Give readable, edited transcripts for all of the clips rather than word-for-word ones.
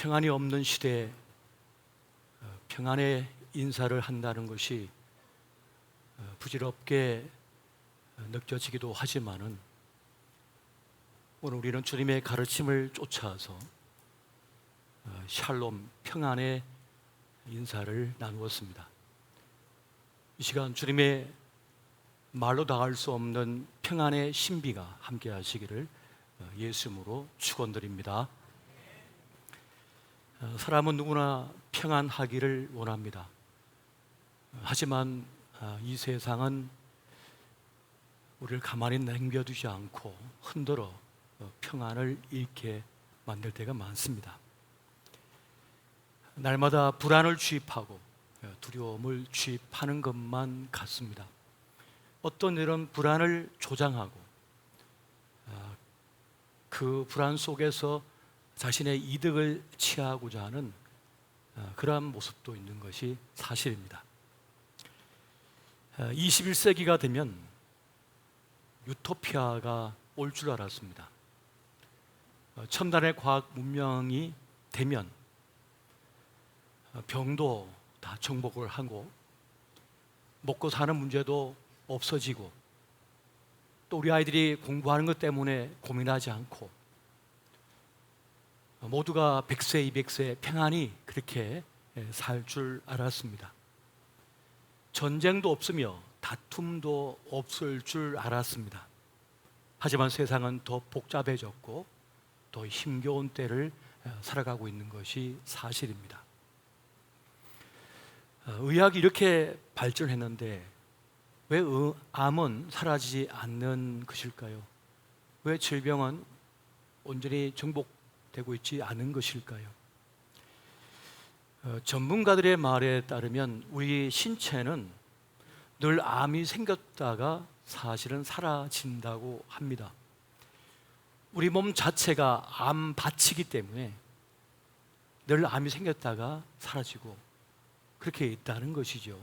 평안이 없는 시대에 평안의 인사를 한다는 것이 부질없게 느껴지기도 하지만은 오늘 우리는 주님의 가르침을 쫓아서 샬롬, 평안의 인사를 나누었습니다. 이 시간 주님의 말로 다할 수 없는 평안의 신비가 함께 하시기를 예수 이름으로 축원드립니다. 사람은 누구나 평안하기를 원합니다. 하지만 이 세상은 우리를 가만히 남겨두지 않고 흔들어 평안을 잃게 만들 때가 많습니다. 날마다 불안을 주입하고 두려움을 주입하는 것만 같습니다. 어떤 일은 불안을 조장하고 그 불안 속에서 자신의 이득을 취하고자 하는 그러한 모습도 있는 것이 사실입니다. 21세기가 되면 유토피아가 올 줄 알았습니다. 첨단의 과학 문명이 되면 병도 다 정복을 하고 먹고 사는 문제도 없어지고 또 우리 아이들이 공부하는 것 때문에 고민하지 않고 모두가 100세, 200세 평안히 그렇게 살 줄 알았습니다. 전쟁도 없으며 다툼도 없을 줄 알았습니다. 하지만 세상은 더 복잡해졌고 더 힘겨운 때를 살아가고 있는 것이 사실입니다. 의학이 이렇게 발전했는데 왜 암은 사라지지 않는 것일까요? 왜 질병은 온전히 정복되고 있지 않은 것일까요? 전문가들의 말에 따르면 우리 신체는 늘 암이 생겼다가 사실은 사라진다고 합니다. 우리 몸 자체가 암밭이기 때문에 늘 암이 생겼다가 사라지고 그렇게 있다는 것이죠.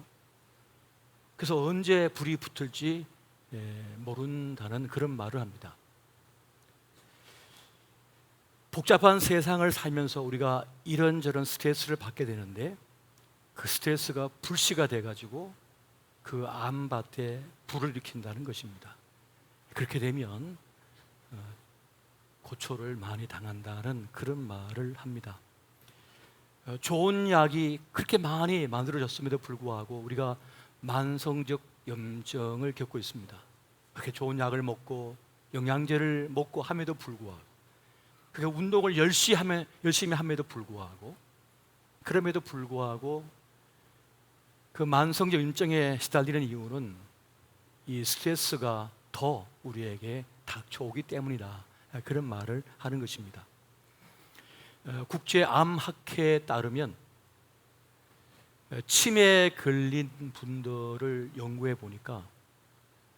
그래서 언제 불이 붙을지 모른다는 그런 말을 합니다. 복잡한 세상을 살면서 우리가 이런저런 스트레스를 받게 되는데 그 스트레스가 불씨가 돼가지고 그 암밭에 불을 일으킨다는 것입니다. 그렇게 되면 고초를 많이 당한다는 그런 말을 합니다. 좋은 약이 그렇게 많이 만들어졌음에도 불구하고 우리가 만성적 염증을 겪고 있습니다. 그렇게 좋은 약을 먹고 영양제를 먹고 함에도 불구하고 그렇게 운동을 열심히 함에도 불구하고 그럼에도 불구하고 그 만성적 염증에 시달리는 이유는 이 스트레스가 더 우리에게 닥쳐오기 때문이다. 그런 말을 하는 것입니다. 국제암학회에 따르면 치매에 걸린 분들을 연구해 보니까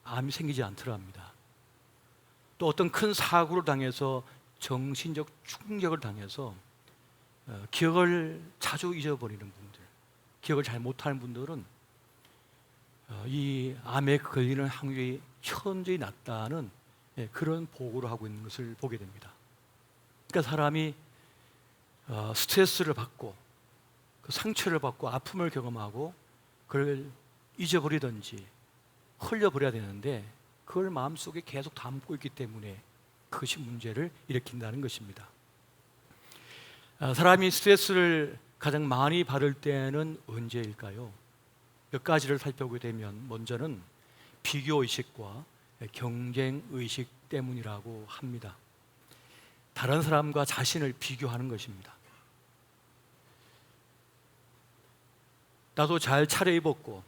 암이 생기지 않더라 합니다. 또 어떤 큰 사고를 당해서 정신적 충격을 당해서 기억을 자주 잊어버리는 분들, 기억을 잘 못하는 분들은 이 암에 걸리는 확률이 현저히 낮다는 그런 보고를 하고 있는 것을 보게 됩니다. 그러니까 사람이 스트레스를 받고 그 상처를 받고 아픔을 경험하고 그걸 잊어버리든지 흘려버려야 되는데 그걸 마음속에 계속 담고 있기 때문에 그것이 문제를 일으킨다는 것입니다. 사람이 스트레스를 가장 많이 받을 때는 언제일까요? 몇 가지를 살펴보게 되면 먼저는 비교의식과 경쟁의식 때문이라고 합니다. 다른 사람과 자신을 비교하는 것입니다. 나도 잘 차려입었고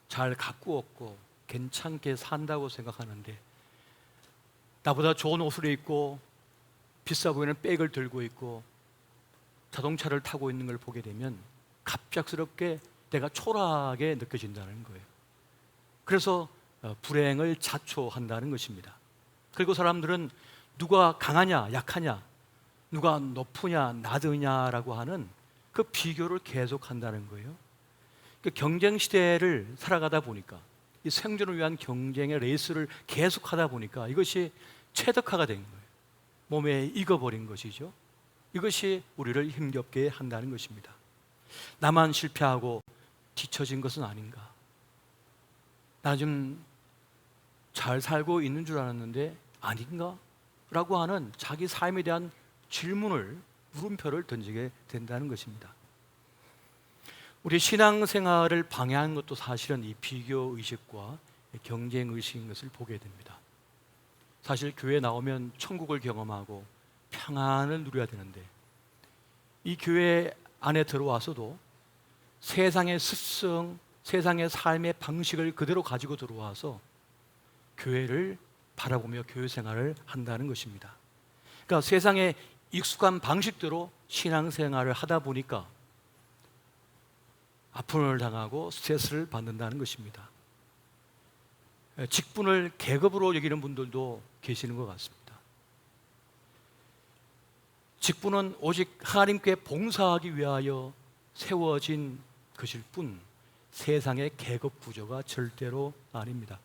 잘 가꾸었고 괜찮게 산다고 생각하는데 나보다 좋은 옷을 입고 비싸 보이는 백을 들고 있고 자동차를 타고 있는 걸 보게 되면 갑작스럽게 내가 초라하게 느껴진다는 거예요. 그래서 불행을 자초한다는 것입니다. 그리고 사람들은 누가 강하냐 약하냐 누가 높으냐 낮으냐라고 하는 그 비교를 계속한다는 거예요. 그 경쟁 시대를 살아가다 보니까 이 생존을 위한 경쟁의 레이스를 계속하다 보니까 이것이 체득화가 된 거예요. 몸에 익어버린 것이죠. 이것이 우리를 힘겹게 한다는 것입니다. 나만 실패하고 뒤처진 것은 아닌가? 나 좀 잘 살고 있는 줄 알았는데 아닌가? 라고 하는 자기 삶에 대한 질문을, 물음표를 던지게 된다는 것입니다. 우리 신앙생활을 방해하는 것도 사실은 이 비교의식과 경쟁의식인 것을 보게 됩니다. 사실 교회에 나오면 천국을 경험하고 평안을 누려야 되는데 이 교회 안에 들어와서도 세상의 습성, 세상의 삶의 방식을 그대로 가지고 들어와서 교회를 바라보며 교회 생활을 한다는 것입니다. 그러니까 세상의 익숙한 방식대로 신앙생활을 하다 보니까 아픔을 당하고 스트레스를 받는다는 것입니다. 직분을 계급으로 여기는 분들도 계시는 것 같습니다. 직분은 오직 하나님께 봉사하기 위하여 세워진 것일 뿐 세상의 계급 구조가 절대로 아닙니다.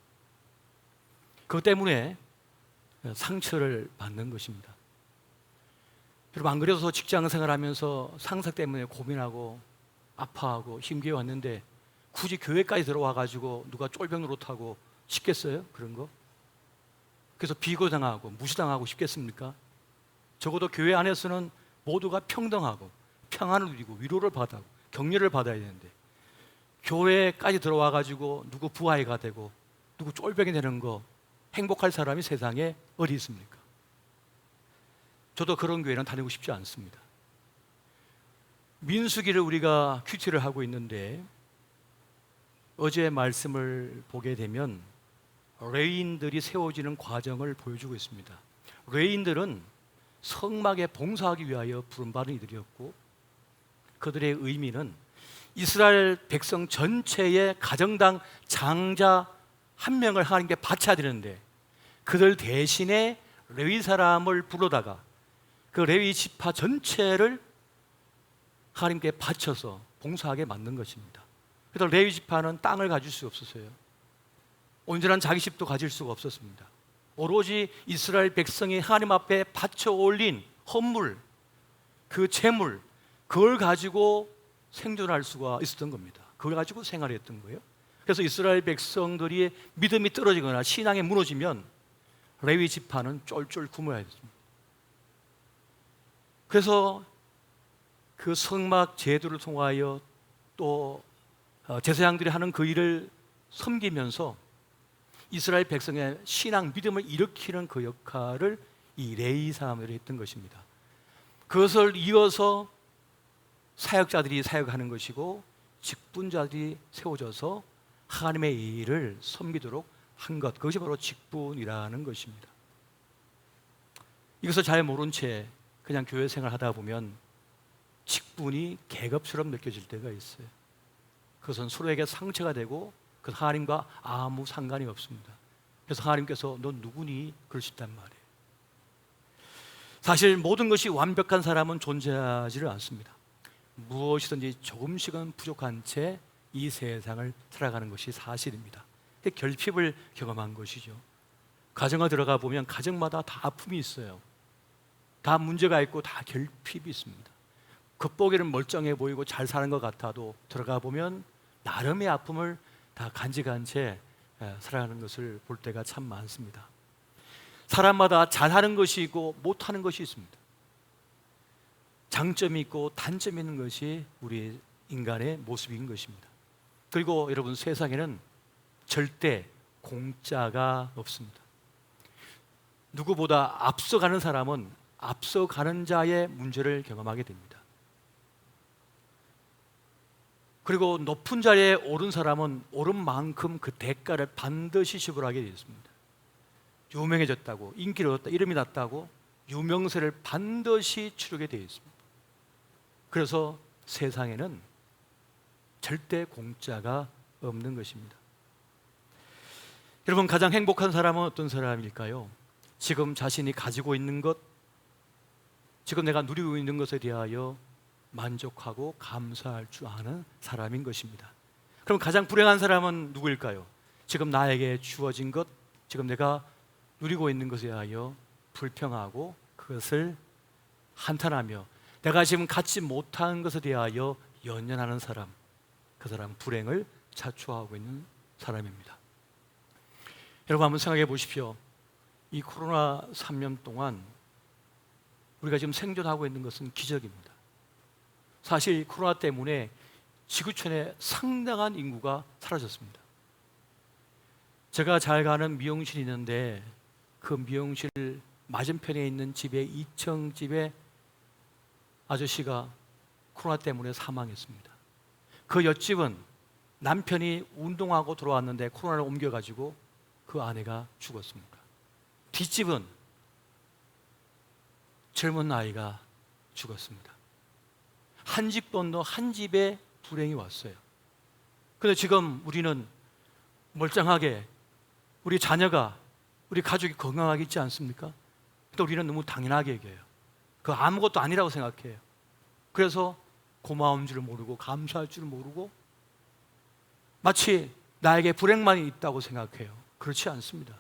그것 때문에 상처를 받는 것입니다. 여러분, 안 그래도 직장 생활하면서 상사 때문에 고민하고 아파하고 힘겨워 왔는데 굳이 교회까지 들어와 가지고 누가 쫄병 노릇하고 싶겠어요? 그런 거? 그래서 비교당하고 무시당하고 싶겠습니까? 적어도 교회 안에서는 모두가 평등하고 평안을 누리고 위로를 받고 격려를 받아야 되는데 교회까지 들어와 가지고 누구 부하이가 되고 누구 쫄병이 되는 거 행복할 사람이 세상에 어디 있습니까? 저도 그런 교회는 다니고 싶지 않습니다. 민수기를 우리가 큐티를 하고 있는데 어제 말씀을 보게 되면 레위인들이 세워지는 과정을 보여주고 있습니다. 레위인들은 성막에 봉사하기 위하여 부름받은 이들이었고 그들의 의미는 이스라엘 백성 전체의 가정당 장자 한 명을 하나님께 바쳐야 되는데 그들 대신에 레위 사람을 불러다가 그 레위 지파 전체를 하나님께 바쳐서 봉사하게 만든 것입니다. 그래서 레위 지파는 땅을 가질 수 없었어요. 온전한 자기 집도 가질 수가 없었습니다. 오로지 이스라엘 백성이 하나님 앞에 바쳐 올린 헌물, 그 재물, 그걸 가지고 생존할 수가 있었던 겁니다. 그걸 가지고 생활했던 거예요. 그래서 이스라엘 백성들이 믿음이 떨어지거나 신앙이 무너지면 레위 지파는 쫄쫄 굶어야 됐습니다. 그래서 그 성막 제도를 통하여 또 제사장들이 하는 그 일을 섬기면서 이스라엘 백성의 신앙, 믿음을 일으키는 그 역할을 이 레위 사람들이 했던 것입니다. 그것을 이어서 사역자들이 사역하는 것이고 직분자들이 세워져서 하나님의 일을 섬기도록 한 것, 그것이 바로 직분이라는 것입니다. 이것을 잘 모른 채 그냥 교회 생활하다 보면 직분이 계급처럼 느껴질 때가 있어요. 그것은 서로에게 상처가 되고 그 하나님과 아무 상관이 없습니다. 그래서 하나님께서 너 누구니? 그러셨단 말이에요. 사실 모든 것이 완벽한 사람은 존재하지를 않습니다. 무엇이든지 조금씩은 부족한 채 이 세상을 살아가는 것이 사실입니다. 결핍을 경험한 것이죠. 가정에 들어가 보면 가정마다 다 아픔이 있어요. 다 문제가 있고 다 결핍이 있습니다. 겉보기는 멀쩡해 보이고 잘 사는 것 같아도 들어가 보면 나름의 아픔을 다 간직한 채 살아가는 것을 볼 때가 참 많습니다. 사람마다 잘하는 것이 있고 못하는 것이 있습니다. 장점이 있고 단점이 있는 것이 우리 인간의 모습인 것입니다. 그리고 여러분, 세상에는 절대 공짜가 없습니다. 누구보다 앞서가는 사람은 앞서가는 자의 문제를 경험하게 됩니다. 그리고 높은 자리에 오른 사람은 오른 만큼 그 대가를 반드시 지불하게 되어 있습니다. 유명해졌다고, 인기를 얻었다, 이름이 났다고 유명세를 반드시 치르게 되어 있습니다. 그래서 세상에는 절대 공짜가 없는 것입니다. 여러분, 가장 행복한 사람은 어떤 사람일까요? 지금 자신이 가지고 있는 것, 지금 내가 누리고 있는 것에 대하여 만족하고 감사할 줄 아는 사람인 것입니다. 그럼 가장 불행한 사람은 누구일까요? 지금 나에게 주어진 것, 지금 내가 누리고 있는 것에 대하여 불평하고 그것을 한탄하며 내가 지금 갖지 못한 것에 대하여 연연하는 사람, 그 사람 불행을 자초하고 있는 사람입니다. 여러분 한번 생각해 보십시오. 이 코로나 3년 동안 우리가 지금 생존하고 있는 것은 기적입니다. 사실 코로나 때문에 지구촌에 상당한 인구가 사라졌습니다. 제가 잘 가는 미용실이 있는데 그 미용실 맞은편에 있는 집에 2층 집에 아저씨가 코로나 때문에 사망했습니다. 그 옆집은 남편이 운동하고 돌아왔는데 코로나를 옮겨가지고 그 아내가 죽었습니다. 뒷집은 젊은 아이가 죽었습니다. 한 집 건너 한 집에 불행이 왔어요. 그런데 지금 우리는 멀쩡하게 우리 자녀가, 우리 가족이 건강하게 있지 않습니까? 또 우리는 너무 당연하게 여겨요. 그 아무것도 아니라고 생각해요. 그래서 고마운 줄 모르고 감사할 줄 모르고 마치 나에게 불행만이 있다고 생각해요. 그렇지 않습니다.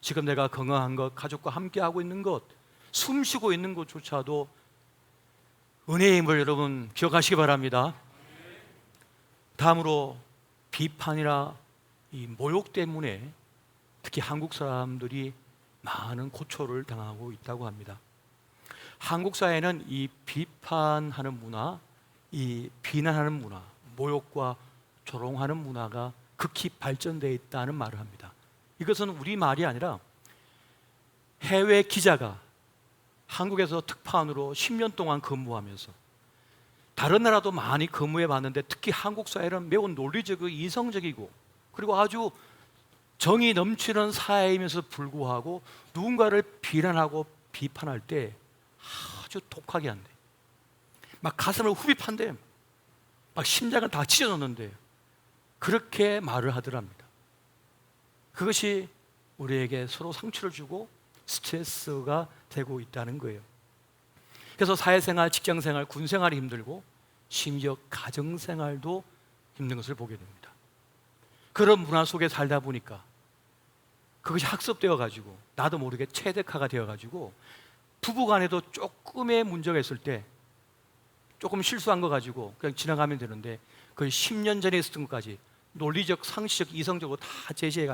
지금 내가 건강한 것, 가족과 함께하고 있는 것, 숨 쉬고 있는 것조차도 은혜의 힘을 여러분 기억하시기 바랍니다. 다음으로 비판이나 이 모욕 때문에 특히 한국 사람들이 많은 고초를 당하고 있다고 합니다. 한국 사회는 이 비판하는 문화, 이 비난하는 문화, 모욕과 조롱하는 문화가 극히 발전되어 있다는 말을 합니다. 이것은 우리 말이 아니라 해외 기자가 한국에서 특파원으로 10년 동안 근무하면서 다른 나라도 많이 근무해 봤는데 특히 한국 사회는 매우 논리적이고 이성적이고 그리고 아주 정이 넘치는 사회이면서 불구하고 누군가를 비난하고 비판할 때 아주 독하게 한대. 막 가슴을 후비판대. 막 심장을 다 찢어놓는데 그렇게 말을 하더랍니다. 그것이 우리에게 서로 상처를 주고 스트레스가 되고 있다는 거예요. 그래서 사회생활, 직장생활, 군생활이 힘들고 심지어 가정생활도 힘든 것을 보게 됩니다. 그런 문화 속에 살다 보니까 그것이 학습되어 가지고 나도 모르게 체득화가 되어 가지고 부부간에도 조금의 문제가 있을 때 조금 실수한 거 가지고 그냥 지나가면 되는데 그 10년 전에 있었던 것까지 논리적, 상식적, 이성적으로 다 제시해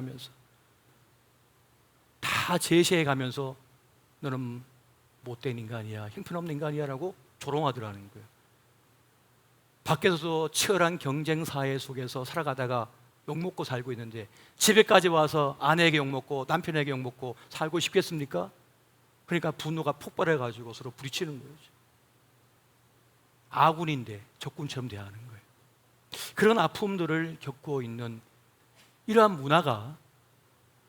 가면서 너는 못된 인간이야, 형편없는 인간이야 라고 조롱하더라는 거예요. 밖에서도 치열한 경쟁 사회 속에서 살아가다가 욕먹고 살고 있는데 집에까지 와서 아내에게 욕먹고 남편에게 욕먹고 살고 싶겠습니까? 그러니까 분노가 폭발해가지고 서로 부딪히는 거죠. 아군인데 적군처럼 대하는 거예요. 그런 아픔들을 겪고 있는 이러한 문화가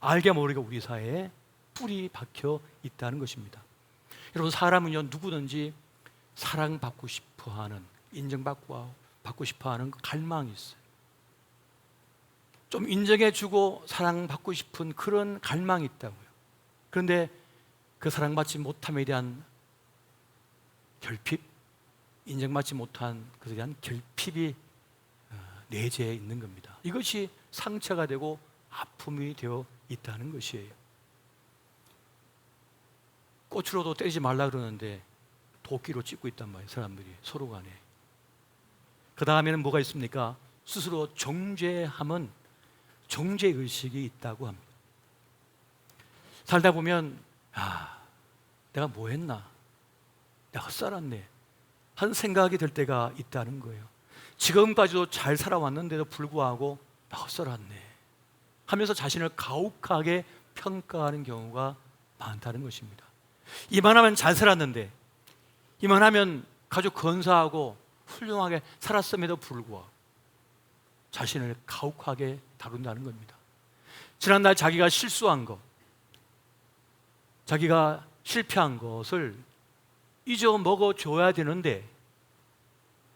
알게 모르게 우리 사회에 뿌리 박혀 있다는 것입니다. 여러분, 사람은요 누구든지 사랑받고 싶어하는, 인정받고 싶어하는 갈망이 있어요. 좀 인정해주고 사랑받고 싶은 그런 갈망이 있다고요. 그런데 그 사랑받지 못함에 대한 결핍, 인정받지 못한 것에 대한 결핍이 내재해 있는 겁니다. 이것이 상처가 되고 아픔이 되어 있다는 것이에요. 꽃으로도 때리지 말라 그러는데 도끼로 찢고 있단 말이에요. 사람들이 서로 간에. 그 다음에는 뭐가 있습니까? 스스로 정죄함은 정죄의식이 있다고 합니다. 살다 보면 내가 뭐 했나? 내가 헛살았네 하는 생각이 들 때가 있다는 거예요. 지금까지도 잘 살아왔는데도 불구하고 나 헛살았네 하면서 자신을 가혹하게 평가하는 경우가 많다는 것입니다. 이만하면 잘 살았는데, 이만하면 가족 건사하고 훌륭하게 살았음에도 불구하고 자신을 가혹하게 다룬다는 겁니다. 지난날 자기가 실수한 것, 자기가 실패한 것을 잊어먹어줘야 되는데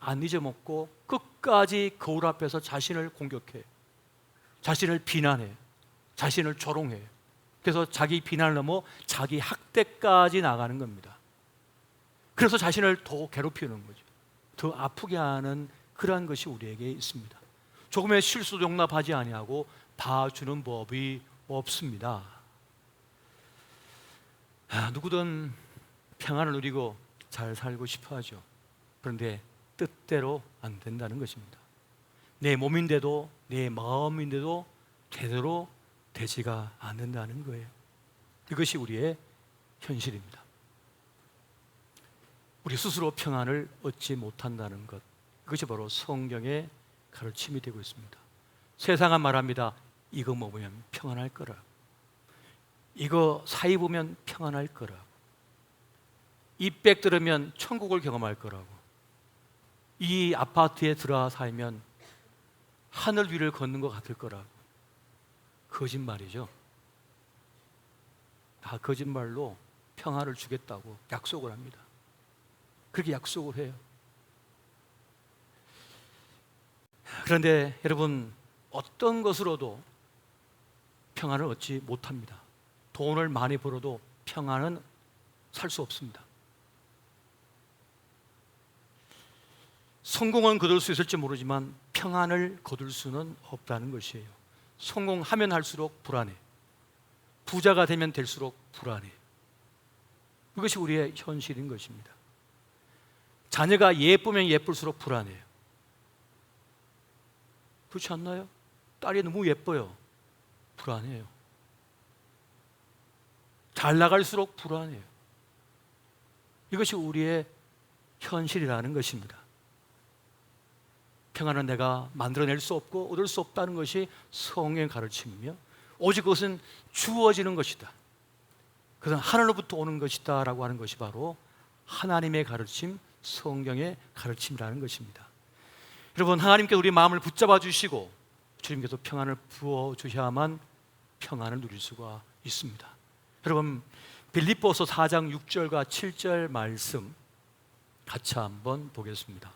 안 잊어먹고 끝까지 거울 앞에서 자신을 공격해, 자신을 비난해, 자신을 조롱해. 그래서 자기 비난을 넘어 자기 학대까지 나가는 겁니다. 그래서 자신을 더 괴롭히는 거죠. 더 아프게 하는 그러한 것이 우리에게 있습니다. 조금의 실수도 용납하지 아니하고 봐주는 법이 없습니다. 누구든 평안을 누리고 잘 살고 싶어 하죠. 그런데 뜻대로 안 된다는 것입니다. 내 몸인데도, 내 마음인데도 제대로 되지가 않는다는 거예요. 이것이 우리의 현실입니다. 우리 스스로 평안을 얻지 못한다는 것, 이것이 바로 성경의 가르침이 되고 있습니다. 세상은 말합니다. 이거 먹으면 평안할 거라, 이거 사이 보면 평안할 거라, 이 백 들으면 천국을 경험할 거라고, 이 아파트에 들어와 살면 하늘 위를 걷는 것 같을 거라고. 거짓말이죠. 다 거짓말로 평안을 주겠다고 약속을 합니다. 그렇게 약속을 해요. 그런데 여러분, 어떤 것으로도 평안을 얻지 못합니다. 돈을 많이 벌어도 평안은 살 수 없습니다. 성공은 거둘 수 있을지 모르지만 평안을 거둘 수는 없다는 것이에요. 성공하면 할수록 불안해. 부자가 되면 될수록 불안해. 이것이 우리의 현실인 것입니다. 자녀가 예쁘면 예쁠수록 불안해요. 그렇지 않나요? 딸이 너무 예뻐요. 불안해요. 잘 나갈수록 불안해요. 이것이 우리의 현실이라는 것입니다. 평안은 내가 만들어낼 수 없고 얻을 수 없다는 것이 성경의 가르침이며, 오직 그것은 주어지는 것이다, 그것은 하늘로부터 오는 것이다 라고 하는 것이 바로 하나님의 가르침, 성경의 가르침이라는 것입니다. 여러분, 하나님께서 우리 마음을 붙잡아 주시고 주님께서 평안을 부어 주셔야만 평안을 누릴 수가 있습니다. 여러분, 빌립보서 4장 6절과 7절 말씀 같이 한번 보겠습니다.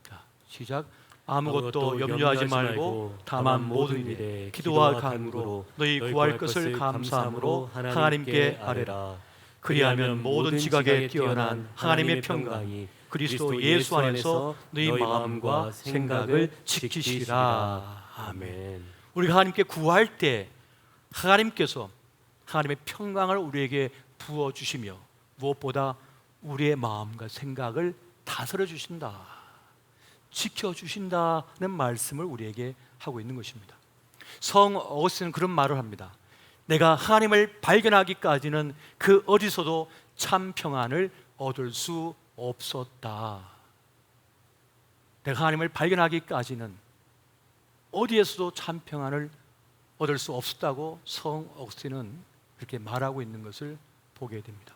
자, 시작. 아무것도 염려하지 말고 다만 모든 일에 기도와 간구로 너희 구할 것을 감사함으로 하나님께 아뢰라. 그리하면 모든 지각에 뛰어난 하나님의 평강이 그리스도 예수 안에서 너희 마음과 생각을 지키시리라. 아멘. 우리가 하나님께 구할 때 하나님께서 하나님의 평강을 우리에게 부어주시며, 무엇보다 우리의 마음과 생각을 다스려 주신다, 지켜주신다는 말씀을 우리에게 하고 있는 것입니다. 성 어거스틴은 그런 말을 합니다. 내가 하나님을 발견하기까지는 그 어디서도 참 평안을 얻을 수 없었다. 내가 하나님을 발견하기까지는 어디에서도 참 평안을 얻을 수 없었다고 성 어거스틴은 그렇게 말하고 있는 것을 보게 됩니다.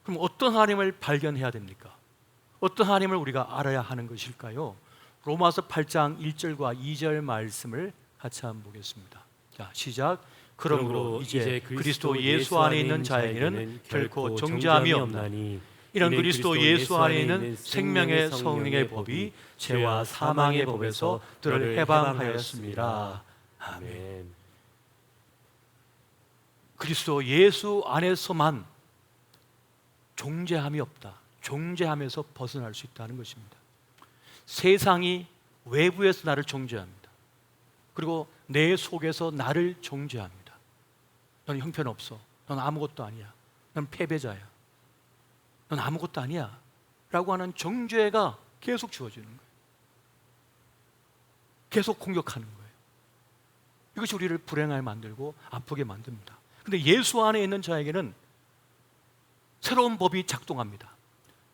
그럼 어떤 하나님을 발견해야 됩니까? 어떤 하나님을 우리가 알아야 하는 것일까요? 로마서 8장 1절과 2절 말씀을 같이 한번 보겠습니다. 자, 시작. 그러므로 이제 그리스도 예수 안에 있는 자에게는 결코 정죄함이 없나니, 이는 그리스도 예수 안에 있는 생명의 성령의 법이 죄와 사망의 법에서 너를 해방하였습니다. 아멘. 그리스도 예수 안에서만 정죄함이 없다, 정죄함에서 벗어날 수 있다는 것입니다. 세상이 외부에서 나를 정죄합니다. 그리고 내 속에서 나를 정죄합니다. 넌 형편없어, 넌 아무것도 아니야, 넌 패배자야, 넌 아무것도 아니야 라고 하는 정죄가 계속 주어지는 거예요. 계속 공격하는 거예요. 이것이 우리를 불행하게 만들고 아프게 만듭니다. 근데 예수 안에 있는 자에게는 새로운 법이 작동합니다.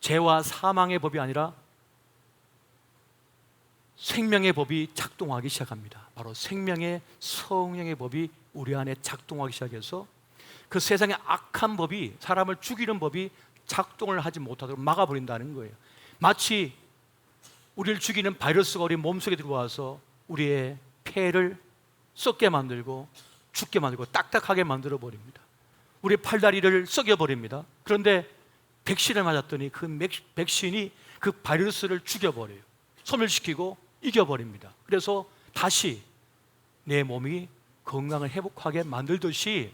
죄와 사망의 법이 아니라 생명의 법이 작동하기 시작합니다. 바로 생명의 성령의 법이 우리 안에 작동하기 시작해서 그 세상의 악한 법이, 사람을 죽이는 법이 작동을 하지 못하도록 막아버린다는 거예요. 마치 우리를 죽이는 바이러스가 우리 몸속에 들어와서 우리의 폐를 썩게 만들고 죽게 만들고 딱딱하게 만들어 버립니다. 우리 팔다리를 썩여버립니다. 그런데 백신을 맞았더니 그 백신이 그 바이러스를 죽여버려요. 소멸시키고 이겨버립니다. 그래서 다시 내 몸이 건강을 회복하게 만들듯이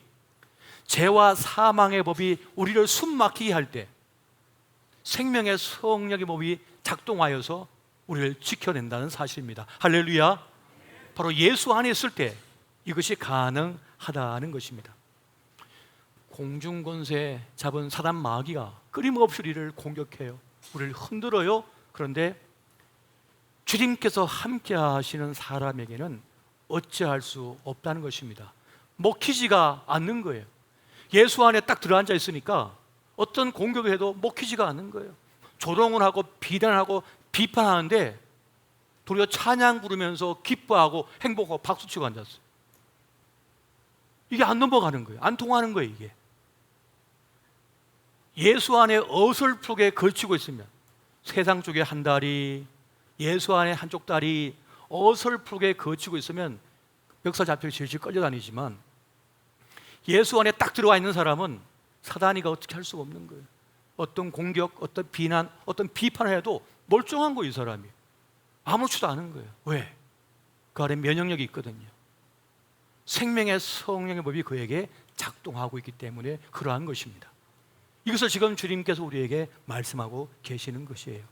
죄와 사망의 법이 우리를 숨막히게 할 때 생명의 성령의 법이 작동하여서 우리를 지켜낸다는 사실입니다. 할렐루야. 바로 예수 안에 있을 때 이것이 가능하다는 것입니다. 공중권세 잡은 사단 마귀가 끊임없이 우리를 공격해요. 우리를 흔들어요. 그런데 주님께서 함께 하시는 사람에게는 어찌할 수 없다는 것입니다. 먹히지가 않는 거예요. 예수 안에 딱 들어앉아 있으니까 어떤 공격을 해도 먹히지가 않는 거예요. 조롱을 하고 비난하고 비판하는데 도리어 찬양 부르면서 기뻐하고 행복하고 박수치고 앉았어요. 이게 안 넘어가는 거예요. 안 통하는 거예요. 이게 예수 안에 어설프게 걸치고 있으면 세상 쪽에 한 다리, 예수 안에 한쪽 다리 어설프게 걸치고 있으면 멱살 잡혀 질질 끌려다니지만 예수 안에 딱 들어와 있는 사람은 사단이가 어떻게 할 수가 없는 거예요. 어떤 공격, 어떤 비난, 어떤 비판을 해도 멀쩡한 거예요. 이 사람이 아무렇지도 않은 거예요. 왜? 그 안에 면역력이 있거든요. 생명의 성령의 법이 그에게 작동하고 있기 때문에 그러한 것입니다. 이것을 지금 주님께서 우리에게 말씀하고 계시는 것이에요.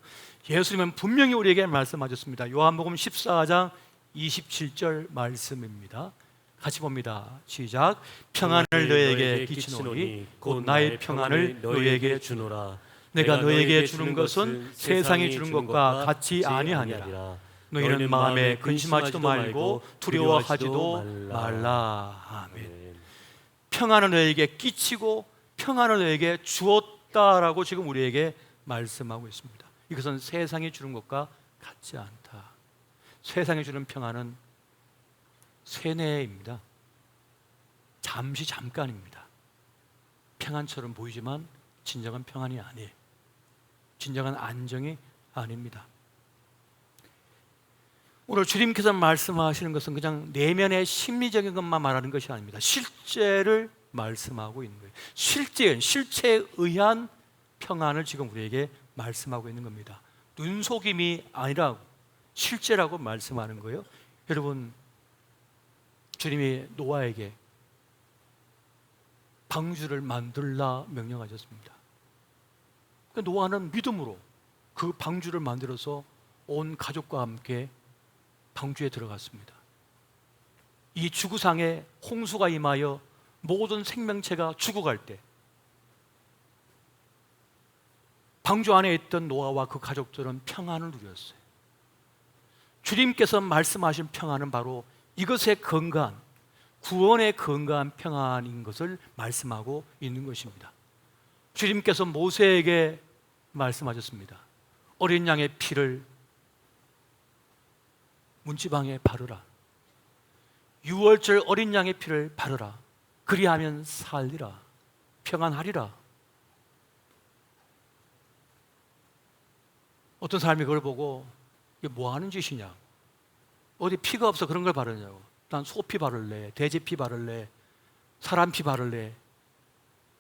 예수님은 분명히 우리에게 말씀하셨습니다. 요한복음 14장 27절 말씀입니다. 같이 봅니다. 시작. 평안을 너에게 끼치노니 곧 나의 평안을 너에게 주노라. 내가 너에게 주는 것은 세상이 주는 것과 같이 아니하니라. 너희는 마음에 근심하지도 말고 두려워하지도 말라. 아멘. 평안을 너에게 끼치고 평안을 너에게 주었다라고 지금 우리에게 말씀하고 있습니다. 이것은 세상이 주는 것과 같지 않다. 세상이 주는 평안은 세뇌입니다. 잠시 잠깐입니다. 평안처럼 보이지만 진정한 평안이 아니에요. 진정한 안정이 아닙니다. 오늘 주님께서 말씀하시는 것은 그냥 내면의 심리적인 것만 말하는 것이 아닙니다. 실제를 말씀하고 있는 거예요. 실체에 의한 평안을 지금 우리에게 말씀하고 있는 겁니다. 눈속임이 아니라 실제라고 말씀하는 거예요. 여러분, 주님이 노아에게 방주를 만들라 명령하셨습니다. 노아는 믿음으로 그 방주를 만들어서 온 가족과 함께 방주에 들어갔습니다. 이 지구상에 홍수가 임하여 모든 생명체가 죽어갈 때 방주 안에 있던 노아와 그 가족들은 평안을 누렸어요. 주님께서 말씀하신 평안은 바로 이것의 건강한, 구원의 건강한 평안인 것을 말씀하고 있는 것입니다. 주님께서 모세에게 말씀하셨습니다. 어린 양의 피를 문지방에 바르라. 유월절 어린 양의 피를 바르라. 그리하면 살리라. 평안하리라. 어떤 사람이 그걸 보고 이게 뭐 하는 짓이냐, 어디 피가 없어 그런 걸 바르냐고. 난 소피 바를래, 돼지 피 바를래, 사람 피 바를래,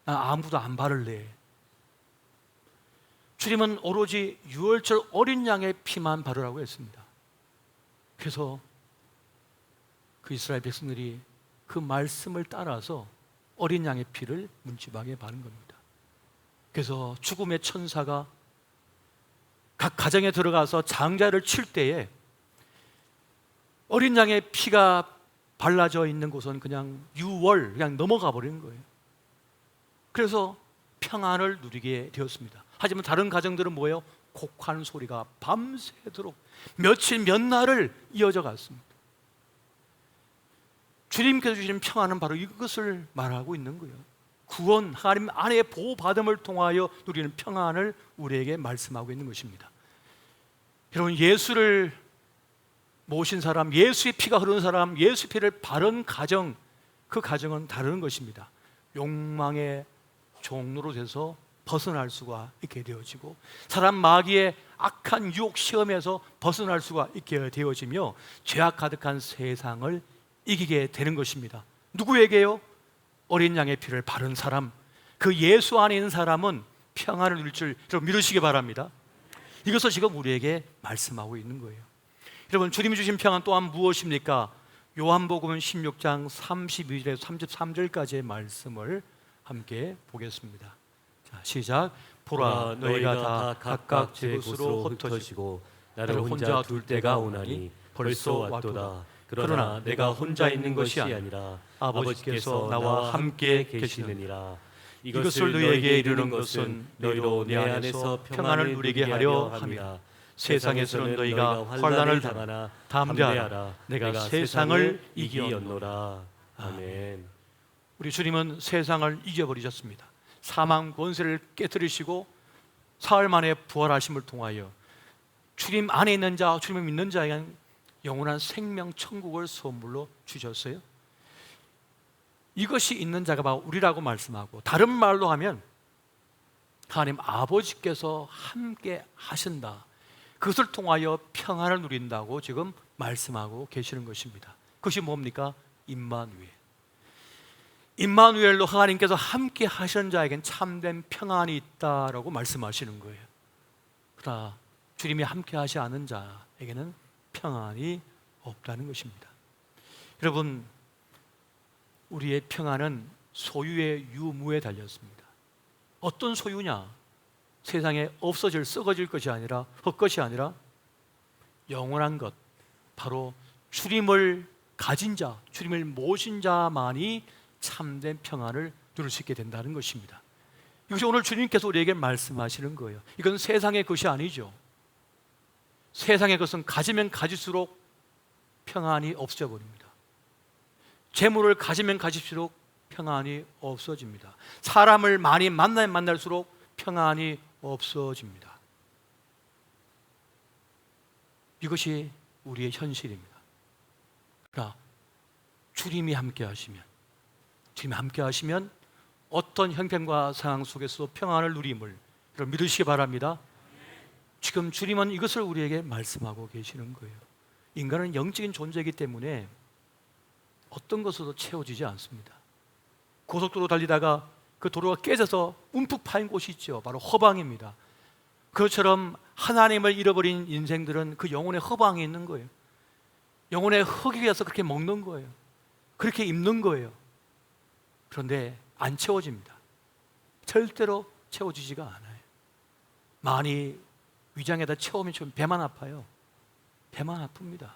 난 아무도 안 바를래. 주님은 오로지 유월절 어린 양의 피만 바르라고 했습니다. 그래서 그 이스라엘 백성들이 그 말씀을 따라서 어린 양의 피를 문지방에 바른 겁니다. 그래서 죽음의 천사가 각 가정에 들어가서 장자를 칠 때에 어린 양의 피가 발라져 있는 곳은 그냥 유월, 그냥 넘어가 버리는 거예요. 그래서 평안을 누리게 되었습니다. 하지만 다른 가정들은 뭐예요? 곡하는 소리가 밤새도록 며칠 몇 날을 이어져 갔습니다. 주님께서 주시는 평안은 바로 이것을 말하고 있는 거예요. 구원, 하나님 안에 보호받음을 통하여 누리는 평안을 우리에게 말씀하고 있는 것입니다. 여러분, 예수를 모신 사람, 예수의 피가 흐르는 사람, 예수 피를 바른 가정, 그 가정은 다른 것입니다. 욕망의 종로로 돼서 벗어날 수가 있게 되어지고, 사람 마귀의 악한 유혹 시험에서 벗어날 수가 있게 되어지며 죄악 가득한 세상을 이기게 되는 것입니다. 누구에게요? 어린 양의 피를 바른 사람, 그 예수 안에 있는 사람은 평안을 누릴 줄 여러분 믿으시기 바랍니다. 이것을 지금 우리에게 말씀하고 있는 거예요. 여러분, 주님이 주신 평안 또한 무엇입니까? 요한복음 16장 32절에서 33절까지의 말씀을 함께 보겠습니다. 자, 시작. 보라, 너희가 다 각각 제 곳으로 흩어지고 나를 혼자 둘 때가 오나니 벌써 왔도다. 그러나 내가 혼자 있는 것이 아니라 아버지께서 나와 함께 계시느니라. 이것을 너희에게 이르는 것은 너희로 내 안에서 평안을 누리게 하려 함이라. 세상에서는 너희가 환난을 당하나 담대하라. 내가 세상을 이기었노라. 아멘. 우리 주님은 세상을 이겨버리셨습니다. 사망 권세를 깨뜨리시고 사흘 만에 부활하심을 통하여 주님 안에 있는 자, 주님을 믿는 자에게는 영원한 생명 천국을 선물로 주셨어요. 이것이 있는 자가 바로 우리라고 말씀하고, 다른 말로 하면 하나님 아버지께서 함께 하신다, 그것을 통하여 평안을 누린다고 지금 말씀하고 계시는 것입니다. 그것이 뭡니까? 임마누엘. 임마누엘로 하나님께서 함께 하시는 자에겐 참된 평안이 있다라고 말씀하시는 거예요. 그러나 주님이 함께 하지 않은 자에게는 평안이 없다는 것입니다. 여러분, 우리의 평안은 소유의 유무에 달렸습니다. 어떤 소유냐? 세상에 없어질, 썩어질 것이 아니라, 헛것이 아니라 영원한 것, 바로 주님을 가진 자, 주님을 모신 자만이 참된 평안을 누릴 수 있게 된다는 것입니다. 이것이 오늘 주님께서 우리에게 말씀하시는 거예요. 이건 세상의 것이 아니죠. 세상의 것은 가지면 가질수록 평안이 없어져 버립니다. 재물을 가지면 가질수록 평안이 없어집니다. 사람을 많이 만나면 만날수록 평안이 없어집니다. 이것이 우리의 현실입니다. 그러나 주님이 함께 하시면, 주님이 함께 하시면 어떤 형편과 상황 속에서도 평안을 누림을 여러분 믿으시기 바랍니다. 지금 주님은 이것을 우리에게 말씀하고 계시는 거예요. 인간은 영적인 존재이기 때문에 어떤 것으로도 채워지지 않습니다. 고속도로 달리다가 그 도로가 깨져서 움푹 파인 곳이 있죠. 바로 허방입니다. 그것처럼 하나님을 잃어버린 인생들은 그 영혼의 허방에 있는 거예요. 영혼의 흙이 되어서 그렇게 먹는 거예요. 그렇게 입는 거예요. 그런데 안 채워집니다. 절대로 채워지지가 않아요. 많이 위장에다 채우면 배만 아파요. 배만 아픕니다.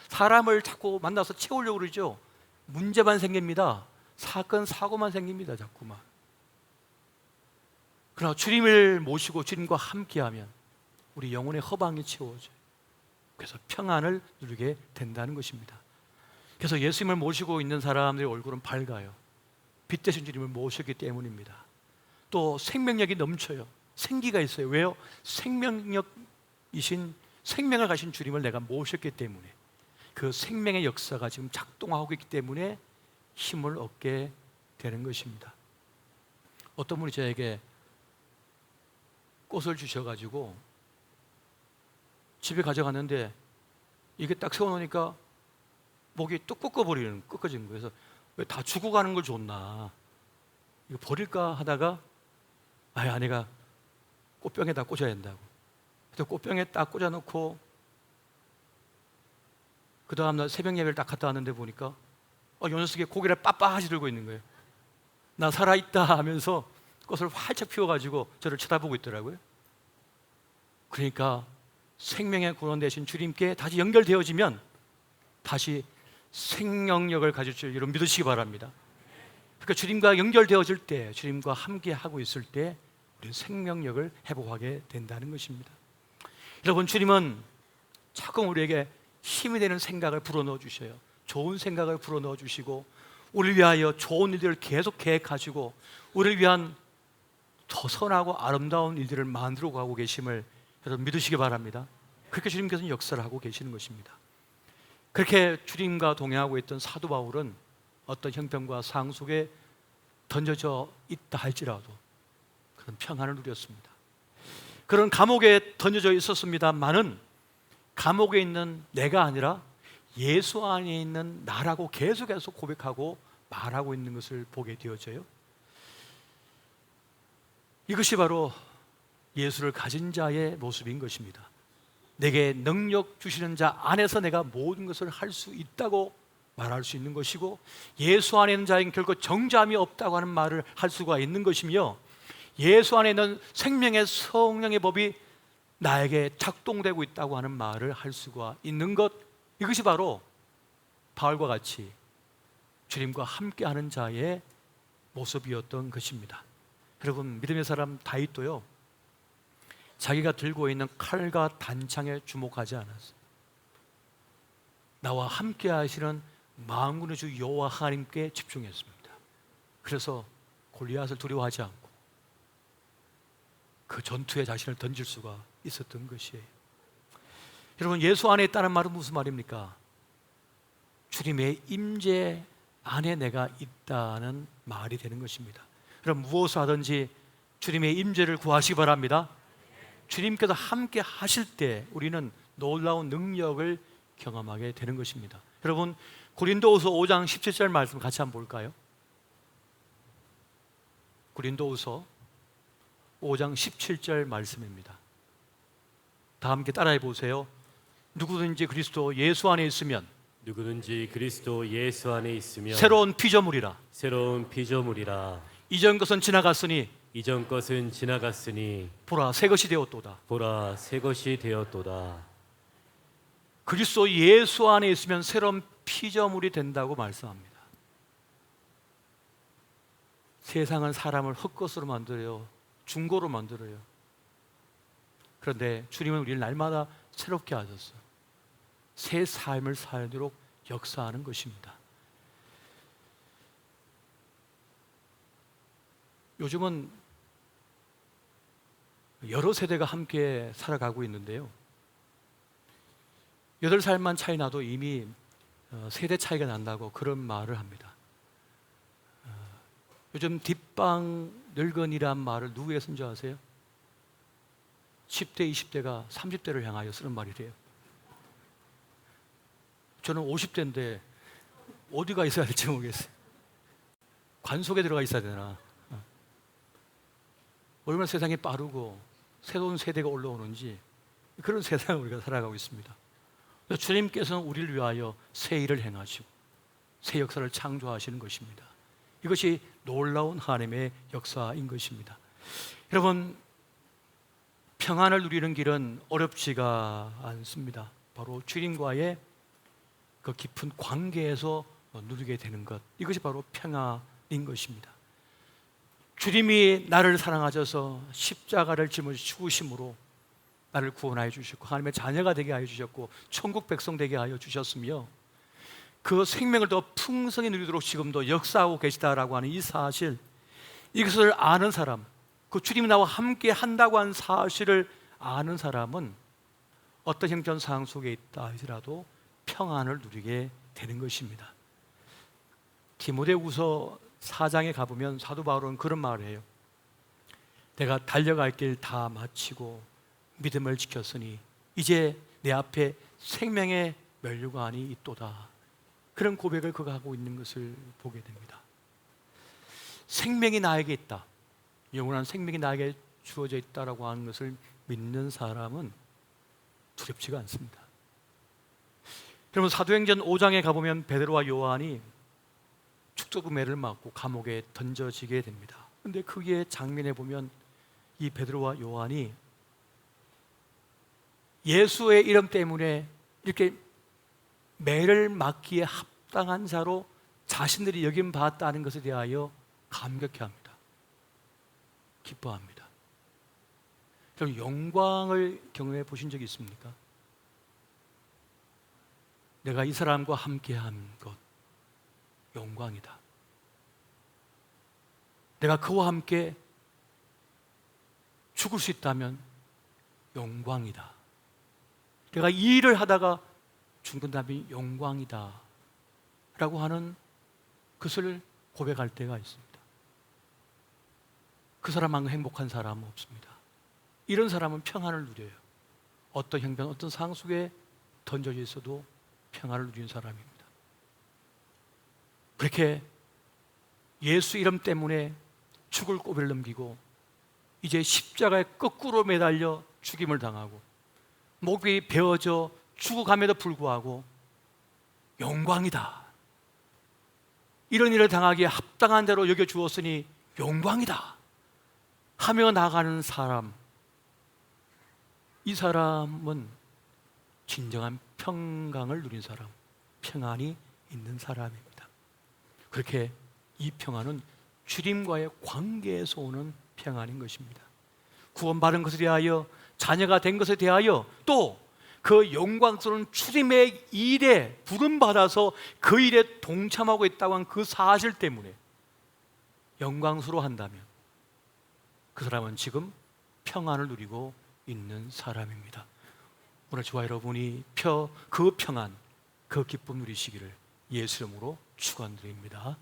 사람을 자꾸 만나서 채우려고 그러죠. 문제만 생깁니다. 사건, 사고만 생깁니다. 자꾸만. 그러나 주님을 모시고 주님과 함께하면 우리 영혼의 허방이 채워져요. 그래서 평안을 누리게 된다는 것입니다. 그래서 예수님을 모시고 있는 사람들의 얼굴은 밝아요. 빛 대신 주님을 모셨기 때문입니다. 또 생명력이 넘쳐요. 생기가 있어요. 왜요? 생명력이신, 생명을 가신 주님을 내가 모셨기 때문에, 그 생명의 역사가 지금 작동하고 있기 때문에 힘을 얻게 되는 것입니다. 어떤 분이 저에게 꽃을 주셔가지고 집에 가져갔는데 이게 딱 세워놓으니까 목이 뚝 꺾어지는 거예요. 그래서 왜 다 주고 가는 걸 줬나, 이거 버릴까 하다가 아내가 꽃병에다 꽂아야 된다고. 그래서 꽃병에 딱 꽂아놓고 그 다음날 새벽 예배를 딱 갔다 왔는데 보니까 요 녀석이 고개를 빳빳이 들고 있는 거예요. 나 살아있다 하면서 꽃을 활짝 피워가지고 저를 쳐다보고 있더라고요. 그러니까 생명의 근원 되신 주님께 다시 연결되어지면 다시 생명력을 가질 줄 여러분 믿으시기 바랍니다. 그러니까 주님과 연결되어질 때, 주님과 함께 하고 있을 때 우리는 생명력을 회복하게 된다는 것입니다. 여러분, 주님은 자꾸 우리에게 힘이 되는 생각을 불어넣어 주셔요. 좋은 생각을 불어넣어 주시고 우리를 위하여 좋은 일들을 계속 계획하시고 우리를 위한 더 선하고 아름다운 일들을 만들어 가고 계심을 여러분 믿으시기 바랍니다. 그렇게 주님께서는 역사를 하고 계시는 것입니다. 그렇게 주님과 동행하고 있던 사도 바울은 어떤 형편과 상황 속에 던져져 있다 할지라도 그런 평안을 누렸습니다. 그런 감옥에 던져져 있었습니다만은 감옥에 있는 내가 아니라 예수 안에 있는 나라고 계속해서 고백하고 말하고 있는 것을 보게 되어져요. 이것이 바로 예수를 가진 자의 모습인 것입니다. 내게 능력 주시는 자 안에서 내가 모든 것을 할 수 있다고 말할 수 있는 것이고, 예수 안에 있는 자에게는 결코 정죄함이 없다고 하는 말을 할 수가 있는 것이며, 예수 안에 있는 생명의 성령의 법이 나에게 작동되고 있다고 하는 말을 할 수가 있는 것, 이것이 바로 바울과 같이 주님과 함께하는 자의 모습이었던 것입니다. 여러분, 믿음의 사람 다윗도요, 자기가 들고 있는 칼과 단창에 주목하지 않았어요. 나와 함께 하시는 만군의 주 여호와 하나님께 집중했습니다. 그래서 골리앗을 두려워하지 않고 그 전투에 자신을 던질 수가 있었던 것이에요. 여러분, 예수 안에 있다는 말은 무슨 말입니까? 주님의 임재 안에 내가 있다는 말이 되는 것입니다. 그럼 무엇을 하든지 주님의 임재를 구하시기 바랍니다. 주님께서 함께 하실 때 우리는 놀라운 능력을 경험하게 되는 것입니다. 여러분, 고린도후서 5장 17절 말씀 같이 한번 볼까요? 고린도후서 5장 17절 말씀입니다. 다 함께 따라해 보세요. 누구든지 그리스도 예수 안에 있으면 누구든지 그리스도 예수 안에 있으면 새로운 피조물이라. 새로운 피조물이라. 이전 것은 지나갔으니 이전 것은 지나갔으니 보라 새 것이 되었도다. 보라 새 것이 되었도다. 그리스도 예수 안에 있으면 새로운 피조물이 된다고 말씀합니다. 세상은 사람을 헛것으로 만들어요. 중고로 만들어요. 그런데 주님은 우리를 날마다 새롭게 하셨어요. 새 삶을 살도록 역사하는 것입니다. 요즘은 여러 세대가 함께 살아가고 있는데요, 8살만 차이 나도 이미 세대 차이가 난다고 그런 말을 합니다. 요즘 뒷방 늙은이란 말을 누구에게 쓴 줄 아세요? 10대, 20대가 30대를 향하여 쓰는 말이래요. 저는 50대인데 어디가 있어야 될지 모르겠어요. 관 속에 들어가 있어야 되나? 얼마나 세상이 빠르고 새로운 세대가 올라오는지 그런 세상을 우리가 살아가고 있습니다. 주님께서는 우리를 위하여 새 일을 행하시고 새 역사를 창조하시는 것입니다. 이것이 놀라운 하나님의 역사인 것입니다. 여러분, 평안을 누리는 길은 어렵지가 않습니다. 바로 주님과의 그 깊은 관계에서 누리게 되는 것, 이것이 바로 평안인 것입니다. 주님이 나를 사랑하셔서 십자가를 짊어 죽으심으로 나를 구원하여 주셨고 하나님의 자녀가 되게 하여 주셨고 천국 백성 되게 하여 주셨으며 그 생명을 더 풍성히 누리도록 지금도 역사하고 계시다라고 하는 이 사실, 이것을 아는 사람, 그 주님이 나와 함께 한다고 하는 사실을 아는 사람은 어떤 형편상황 속에 있다 할지라도 평안을 누리게 되는 것입니다. 디모데후서 4장에 가보면 사도 바울은 그런 말을 해요. 내가 달려갈 길 다 마치고 믿음을 지켰으니 이제 내 앞에 생명의 면류관이 있도다. 그런 고백을 그가 하고 있는 것을 보게 됩니다. 생명이 나에게 있다, 영원한 생명이 나에게 주어져 있다라고 하는 것을 믿는 사람은 두렵지가 않습니다. 여러분, 사도행전 5장에 가보면 베드로와 요한이 축적의 매를 맞고 감옥에 던져지게 됩니다. 그런데 거기에 장면에 보면 이 베드로와 요한이 예수의 이름 때문에 이렇게 매를 맞기에 합당한 자로 자신들이 여김 받았다는 것에 대하여 감격해합니다. 기뻐합니다. 여러분, 영광을 경험해 보신 적이 있습니까? 내가 이 사람과 함께한 것, 영광이다. 내가 그와 함께 죽을 수 있다면 영광이다. 내가 이 일을 하다가 죽는다면 영광이다 라고 하는 것을 고백할 때가 있습니다. 그 사람만큼 행복한 사람은 없습니다. 이런 사람은 평안을 누려요. 어떤 형편, 어떤 상황 속에 던져져 있어도 평안을 누리는 사람입니다. 그렇게 예수 이름 때문에 죽을 고비를 넘기고 이제 십자가에 거꾸로 매달려 죽임을 당하고 목이 베어져 죽어감에도 불구하고 영광이다, 이런 일을 당하기에 합당한 대로 여겨주었으니 영광이다 하며 나가는 사람, 이 사람은 진정한 평강을 누린 사람, 평안이 있는 사람입니다. 그렇게 이 평안은 주님과의 관계에서 오는 평안인 것입니다. 구원받은 것에 대하여, 자녀가 된 것에 대하여, 또 그 영광스러운 출임의 일에 부름받아서 그 일에 동참하고 있다고 한 그 사실 때문에 영광스러워한다면 그 사람은 지금 평안을 누리고 있는 사람입니다. 오늘 저와 여러분이 그 평안, 그 기쁨 누리시기를 예수 이름으로 축원드립니다.